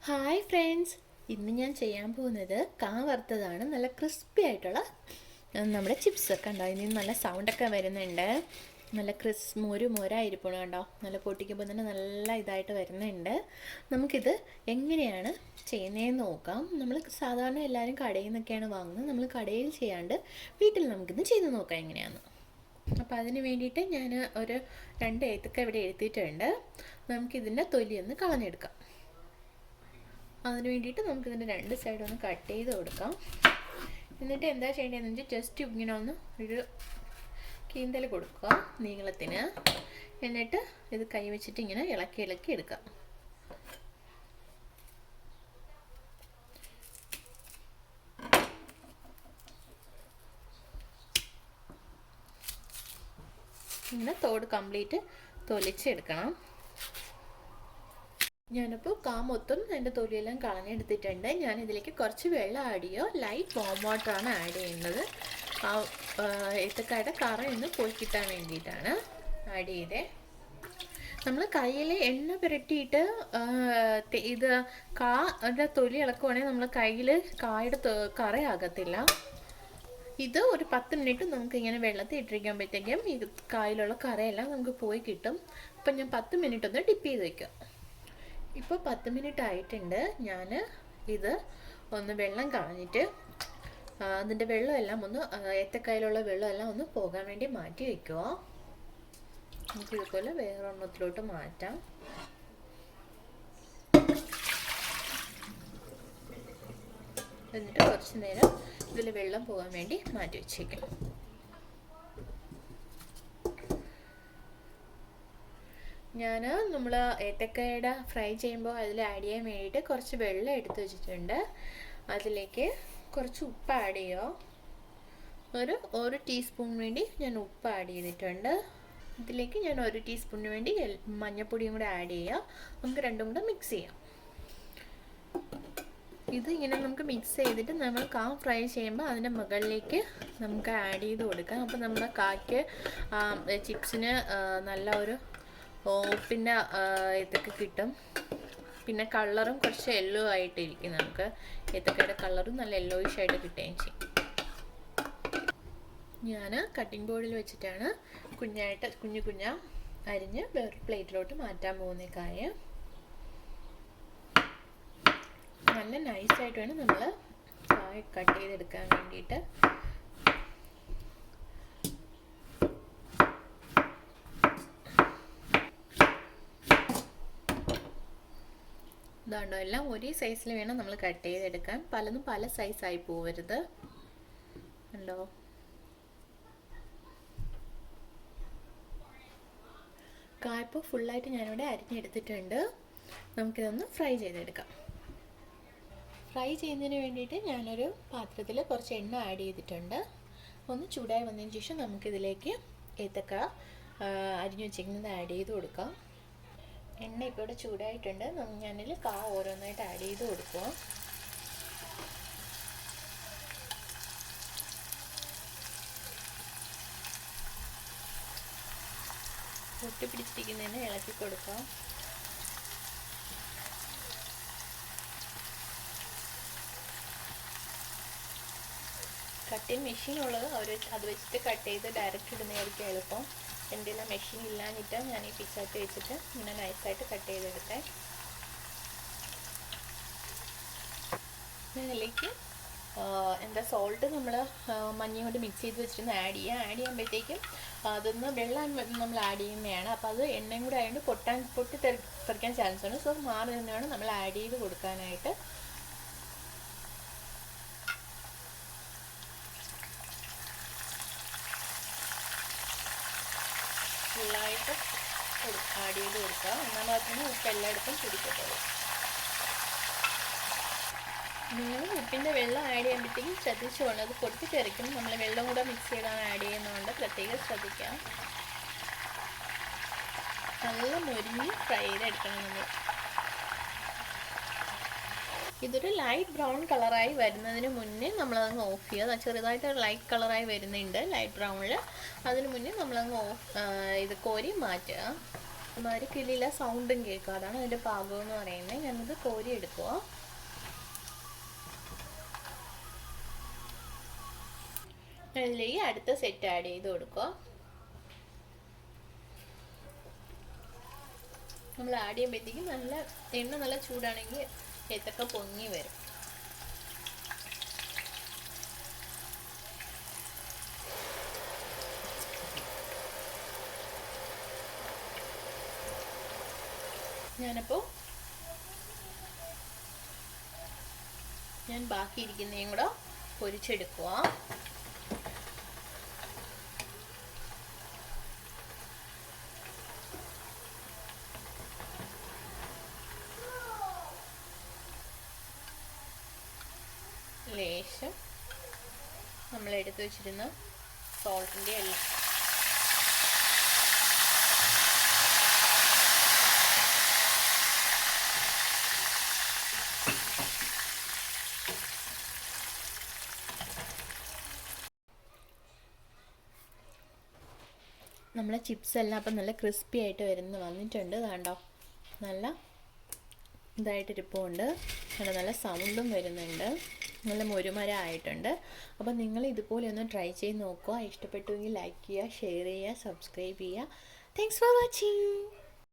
Hi friends, ഇന്ന് ഞാൻ ചെയ്യാൻ പോകുന്നത് കാ വറുത്തതാണ്. നല്ല ക്രിസ്പി ആയിട്ടുള്ള നമ്മുടെ ചിപ്സ് ഒക്കെ ഉണ്ടോ. ഇതിന് നല്ല സൗണ്ടൊക്കെ വരുന്നുണ്ട്. നല്ല മോരായിരിക്കണം കണ്ടോ. നല്ല പൊട്ടിക്കുമ്പോൾ തന്നെ നല്ല ഇതായിട്ട് വരുന്നുണ്ട്. നമുക്കിത് എങ്ങനെയാണ് ചെയ്യുന്നതെന്ന് നോക്കാം. നമ്മൾ സാധാരണ എല്ലാവരും കടയിൽ നിന്നൊക്കെയാണ് വാങ്ങുന്നത്. നമ്മൾ കടയിൽ ചെയ്യാണ്ട് വീട്ടിൽ നമുക്കിത് ചെയ്ത് നോക്കാം എങ്ങനെയാണെന്ന്. അപ്പോൾ അതിന് വേണ്ടിയിട്ട് ഞാൻ ഒരു 2 ഏത്തക്ക ഇവിടെ എടുത്തിട്ടുണ്ട്. നമുക്കിതിൻ്റെ തൊലി ഒന്ന് കളഞ്ഞെടുക്കാം. അതിന് വേണ്ടിയിട്ട് നമുക്കിതിൻ്റെ 2 സൈഡ് ഒന്ന് കട്ട് ചെയ്ത് കൊടുക്കാം. എന്നിട്ട് എന്താ ചെയ്യേണ്ടതെന്ന് വെച്ചാൽ ജസ്റ്റ് ഇങ്ങനെ ഒന്ന് ഒരു കീന്തൽ കൊടുക്കുക നീളത്തിന്. എന്നിട്ട് ഇത് കൈ വെച്ചിട്ട് ഇങ്ങനെ ഇളക്കി എടുക്കാം. ഇങ്ങനെ തോട് കംപ്ലീറ്റ് തൊലിച്ചെടുക്കണം. ഞാനിപ്പോൾ മൊത്തം എൻ്റെ തൊലിയെല്ലാം കളഞ്ഞെടുത്തിട്ടുണ്ട്. ഞാനിതിലേക്ക് കുറച്ച് വെള്ളം ആഡ് ചെയ്യുക. ലൈറ്റ് വാം വാട്ടറാണ് ആഡ് ചെയ്യുന്നത്. ഏത്തക്കായുടെ കറ ഒന്ന് പോയി കിട്ടാൻ വേണ്ടിയിട്ടാണ് ആഡ് ചെയ്തേ. നമ്മൾ കയ്യിൽ എണ്ണ പുരട്ടിയിട്ട് ഇത് കായുടെ തൊലി ഇളക്കുവാണെങ്കിൽ നമ്മൾ കയ്യിൽ കായുടെ കറയാകത്തില്ല. ഇത് ഒരു 10 മിനിറ്റ് നമുക്ക് ഇങ്ങനെ വെള്ളത്തിൽ ഇട്ടിരിക്കുമ്പോഴത്തേക്കും ഈ കായിലുള്ള കറയെല്ലാം നമുക്ക് പോയി കിട്ടും. അപ്പം ഞാൻ 10 മിനിറ്റ് ഒന്ന് ഡിപ്പ് ചെയ്ത് വയ്ക്കാം. ഇപ്പോൾ 10 മിനിറ്റ് ആയിട്ടുണ്ട്. ഞാൻ ഇത് ഒന്ന് വെള്ളം കളഞ്ഞിട്ട് അതിൻ്റെ വെള്ളമെല്ലാം ഒന്ന് ഏത്തക്കായിലുള്ള വെള്ളമെല്ലാം ഒന്ന് പോകാൻ വേണ്ടി മാറ്റി വയ്ക്കുക. നമുക്കിതുപോലെ വേറൊരെണ്ണത്തിലോട്ട് മാറ്റാം. എന്നിട്ട് കുറച്ച് നേരം ഇതിൽ വെള്ളം പോകാൻ വേണ്ടി മാറ്റി വെച്ചേക്കാം. നമ്മൾ ഏത്തക്കയുടെ ഫ്രൈ ചെയ്യുമ്പോൾ അതിൽ ആഡ് ചെയ്യാൻ വേണ്ടിയിട്ട് കുറച്ച് വെള്ളം എടുത്ത് വെച്ചിട്ടുണ്ട്. അതിലേക്ക് കുറച്ച് ഉപ്പ് ആഡ് ചെയ്യുക. ഒരു ടീസ്പൂൺ വേണ്ടി ഞാൻ ഉപ്പ് ആഡ് ചെയ്തിട്ടുണ്ട്. ഇതിലേക്ക് ഞാൻ 1 ടീസ്പൂണിന് വേണ്ടി മഞ്ഞൾപ്പൊടിയും കൂടെ ആഡ് ചെയ്യുക. നമുക്ക് രണ്ടും കൂടെ മിക്സ് ചെയ്യാം. ഇത് ഇങ്ങനെ നമുക്ക് മിക്സ് ചെയ്തിട്ട് നമ്മൾ ഫ്രൈ ചെയ്യുമ്പോൾ അതിൻ്റെ മുകളിലേക്ക് നമുക്ക് ആഡ് ചെയ്ത് കൊടുക്കാം. അപ്പോൾ നമ്മുടെ കായ്ക്ക് ചിപ്സിന് നല്ല ഒരു പിന്നെ ഇതൊക്കെ കിട്ടും. പിന്നെ കളറും കുറച്ച് യെല്ലോ ആയിട്ടിരിക്കും. നമുക്ക് ഏത്തക്കയുടെ കളറും നല്ല യെല്ലോയിഷ് ആയിട്ട് കിട്ടുകയും ചെയ്യും. ഞാൻ കട്ടിംഗ് ബോർഡിൽ വെച്ചിട്ടാണ് കുഞ്ഞു അരിഞ്ഞ് വേറെ പ്ലേറ്റിലോട്ട് മാറ്റാൻ പോകുന്ന കായ. നല്ല നൈസായിട്ട് വേണം നമ്മൾ കായ കട്ട് ചെയ്തെടുക്കാൻ വേണ്ടിയിട്ട്. ഇതാണ്ടോ, എല്ലാം ഒരേ സൈസിൽ വേണം നമ്മൾ കട്ട് ചെയ്തെടുക്കാൻ. പലതും പല സൈസായി പോവരുത്. ഉണ്ടോ, കായപ്പോൾ ഫുള്ളായിട്ട് ഞാനിവിടെ അരിഞ്ഞെടുത്തിട്ടുണ്ട്. നമുക്കിതൊന്ന് ഫ്രൈ ചെയ്തെടുക്കാം. ഫ്രൈ ചെയ്യുന്നതിന് വേണ്ടിയിട്ട് ഞാനൊരു പാത്രത്തിൽ കുറച്ച് എണ്ണ ആഡ് ചെയ്തിട്ടുണ്ട്. ഒന്ന് ചൂടായി വന്നതിന് ശേഷം നമുക്കിതിലേക്ക് ഏത്തക്ക അരിഞ്ഞു വെച്ചിരിക്കുന്നത് ആഡ് ചെയ്ത് കൊടുക്കാം. എണ്ണ ഇപ്പോൾ ഇവിടെ ചൂടായിട്ടുണ്ട്. ഞാനിൽ ഓരോന്നായിട്ട് ആഡ് ചെയ്ത് കൊടുക്കുക. പൊട്ടിപ്പിടിച്ചിരിക്കുന്നതിന് ഇളക്കി കൊടുക്കാം. കട്ടിങ് മെഷീൻ ഉള്ളത് അത് വെച്ചിട്ട് കട്ട് ചെയ്ത് ഡയറക്റ്റ് ഇടുന്നതായിരിക്കും എളുപ്പം. എൻ്റെ എല്ലാം മെഷീൻ ഇല്ലാഞ്ഞിട്ട് ഞാൻ ഈ പിച്ചാത്തി വെച്ചിട്ട് ഇങ്ങനെ നൈസായിട്ട് കട്ട് ചെയ്തെടുത്തേ. ഇതിലേക്ക് സോൾട്ട് നമ്മൾ മഞ്ഞയും കൊണ്ട് മിക്സ് ചെയ്ത് വെച്ചിട്ട് ആഡ് ചെയ്യുമ്പോഴത്തേക്കും അതൊന്ന് വെള്ളം നമ്മൾ ആഡ് ചെയ്യുന്നതാണ്. അപ്പോൾ അത് എണ്ണയും കൂടെ ആയതുകൊണ്ട് പൊട്ടിത്തെറിക്കാൻ ചാൻസ് ഉണ്ട്. സോ മാറി നിന്നാണ് നമ്മൾ ആഡ് ചെയ്ത് കൊടുക്കാനായിട്ട്. ഫുള്ളായിട്ട് ആഡ് ചെയ്ത് കൊടുക്കുക. എന്നാൽ മാത്രമേ ഉപ്പ് എല്ലായിടത്തും പിടിക്കത്തുള്ളൂ. നിങ്ങൾ ഉപ്പിൻ്റെ വെള്ളം ആഡ് ചെയ്യുമ്പോഴത്തേക്കും ശ്രദ്ധിച്ചുകൊണ്ട് അത് പൊട്ടിത്തെറിക്കും. നമ്മൾ വെള്ളം കൂടെ മിക്സ് ചെയ്താണ് ആഡ് ചെയ്യുന്നതുകൊണ്ട് പ്രത്യേകം ശ്രദ്ധിക്കാം. നല്ല മൊരിഞ്ഞ് ഫ്രൈ ചെയ്തെടുക്കണം നമ്മൾ. ഇതൊരു ലൈറ്റ് ബ്രൗൺ കളറായി വരുന്നതിന് മുന്നേ നമ്മളതങ്ങ് ഓഫ് ചെയ്യുക. ചെറുതായിട്ട് ലൈറ്റ് കളറായി വരുന്നുണ്ട് ലൈറ്റ് ബ്രൗണിൽ. അതിന് മുന്നേ നമ്മളങ്ങ് ഇത് കോരി മാറ്റുക. ഒരുമാതിരി കിളിയിലെ സൗണ്ടും കേൾക്കും. അതാണ് അതിൻ്റെ പാകം എന്ന് പറയുന്നത്. ഞാനിത് കോരി എടുക്കുക. അതിലേക്ക് അടുത്ത സെറ്റ് ആഡ് ചെയ്ത് കൊടുക്കുക. നമ്മൾ ആഡ് ചെയ്യുമ്പോഴത്തേക്കും നല്ല എണ്ണ നല്ല ചൂടാണെങ്കിൽ ഏത്തക്ക പൊങ്ങി വരും. ഞാൻ ബാക്കി ഇരിക്കുന്നതും കൂടെ പൊരിച്ചെടുക്കുക. ലേശം നമ്മൾ എടുത്തു വെച്ചിരുന്ന സോൾട്ടിൻ്റെ എല്ലാം നമ്മളെ ചിപ്സ് എല്ലാം അപ്പം നല്ല ക്രിസ്പി ആയിട്ട് വന്നിട്ടുണ്ട്. കണ്ടോ, നല്ല ഇതായിട്ടിരിപ്പുണ്ട്. നല്ല സൗണ്ടും വരുന്നുണ്ട്. നല്ല മൊരുമര ആയിട്ടുണ്ട്. അപ്പം നിങ്ങൾ ഇതുപോലെ ഒന്ന് ട്രൈ ചെയ്ത് നോക്കുക. ഇഷ്ടപ്പെട്ടുവെങ്കിൽ ലൈക്ക് ചെയ്യുക, ഷെയർ ചെയ്യുക, സബ്സ്ക്രൈബ് ചെയ്യുക. Thanks for watching.